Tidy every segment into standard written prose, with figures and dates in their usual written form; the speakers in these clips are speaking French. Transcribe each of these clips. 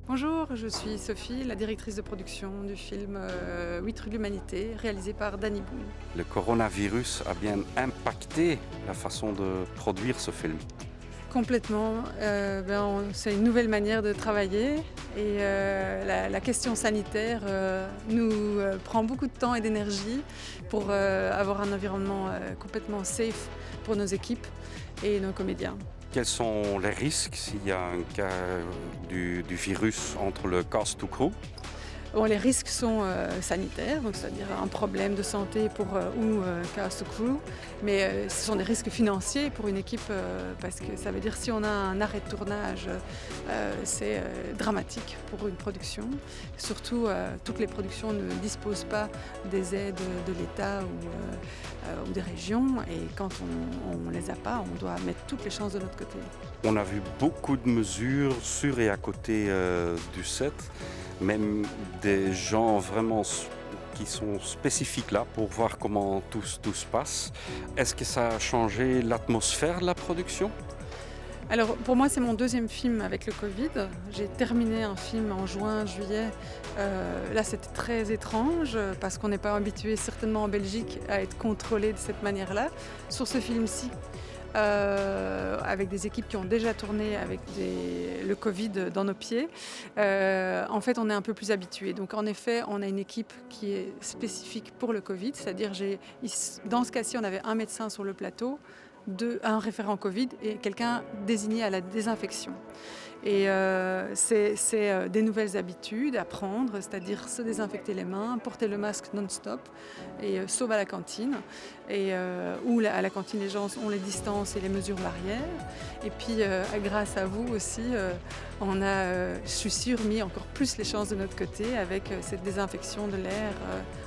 Bonjour, je suis Sophie, la directrice de production du film 8 rue de l'Humanité, réalisé par Danny Boone. Le coronavirus a bien impacté la façon de produire ce film. Complètement, c'est une nouvelle manière de travailler et la question sanitaire nous prend beaucoup de temps et d'énergie pour avoir un environnement complètement safe pour nos équipes et nos comédiens. Quels sont les risques s'il y a un cas du virus entre le cast ou crew? Bon, les risques sont sanitaires, donc c'est-à-dire un problème de santé pour cast ou crew, mais ce sont des risques financiers pour une équipe parce que ça veut dire si on a un arrêt de tournage, c'est dramatique pour une production. Surtout, toutes les productions ne disposent pas des aides de l'État ou des régions, et quand on les a pas, on doit mettre toutes les chances de notre côté. On a vu beaucoup de mesures sur et à côté du set, même des gens vraiment qui sont spécifiques là pour voir comment tout se passe. Est-ce que ça a changé l'atmosphère de la production? Alors pour moi c'est mon deuxième film avec le Covid. J'ai terminé un film en juin, juillet. Là c'était très étrange parce qu'on n'est pas habitué certainement en Belgique à être contrôlé de cette manière-là. Sur ce film-ci, avec des équipes qui ont déjà tourné avec le Covid dans nos pieds, en fait on est un peu plus habitué. Donc en effet on a une équipe qui est spécifique pour le Covid, c'est-à-dire dans ce cas-ci on avait un médecin sur le plateau, un référent Covid et quelqu'un désigné à la désinfection. Et c'est des nouvelles habitudes à prendre, c'est-à-dire se désinfecter les mains, porter le masque non-stop, et sauf à la cantine, où à la cantine les gens ont les distances et les mesures barrières. Et puis grâce à vous aussi, on a, je suis sûre, mis encore plus les chances de notre côté avec cette désinfection de l'air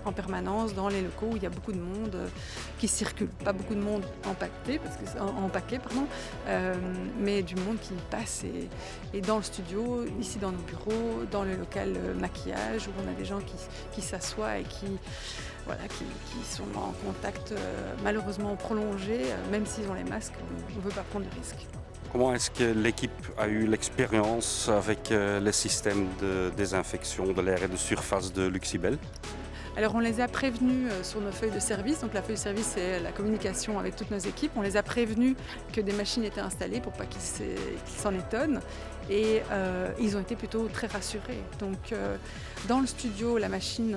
en permanence dans les locaux où il y a beaucoup de monde qui circule. Pas beaucoup de monde empaqueté, mais du monde qui passe et dans le studio, ici dans nos bureaux, dans le local maquillage, où on a des gens qui s'assoient et qui sont en contact malheureusement prolongé, même s'ils ont les masques, on ne veut pas prendre de risques. Comment est-ce que l'équipe a eu l'expérience avec les systèmes de désinfection de l'air et de surface de Luxibel? Alors on les a prévenus sur nos feuilles de service, donc la feuille de service c'est la communication avec toutes nos équipes, on les a prévenus que des machines étaient installées pour pas qu'ils s'en étonnent, et ils ont été plutôt très rassurés. Donc dans le studio, la machine,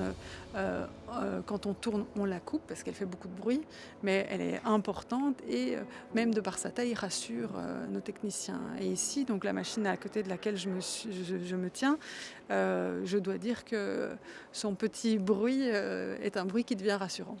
quand on tourne, on la coupe parce qu'elle fait beaucoup de bruit, mais elle est importante et même de par sa taille, rassure nos techniciens. Et ici, donc la machine à côté de laquelle je me tiens, je dois dire que son petit bruit est un bruit qui devient rassurant.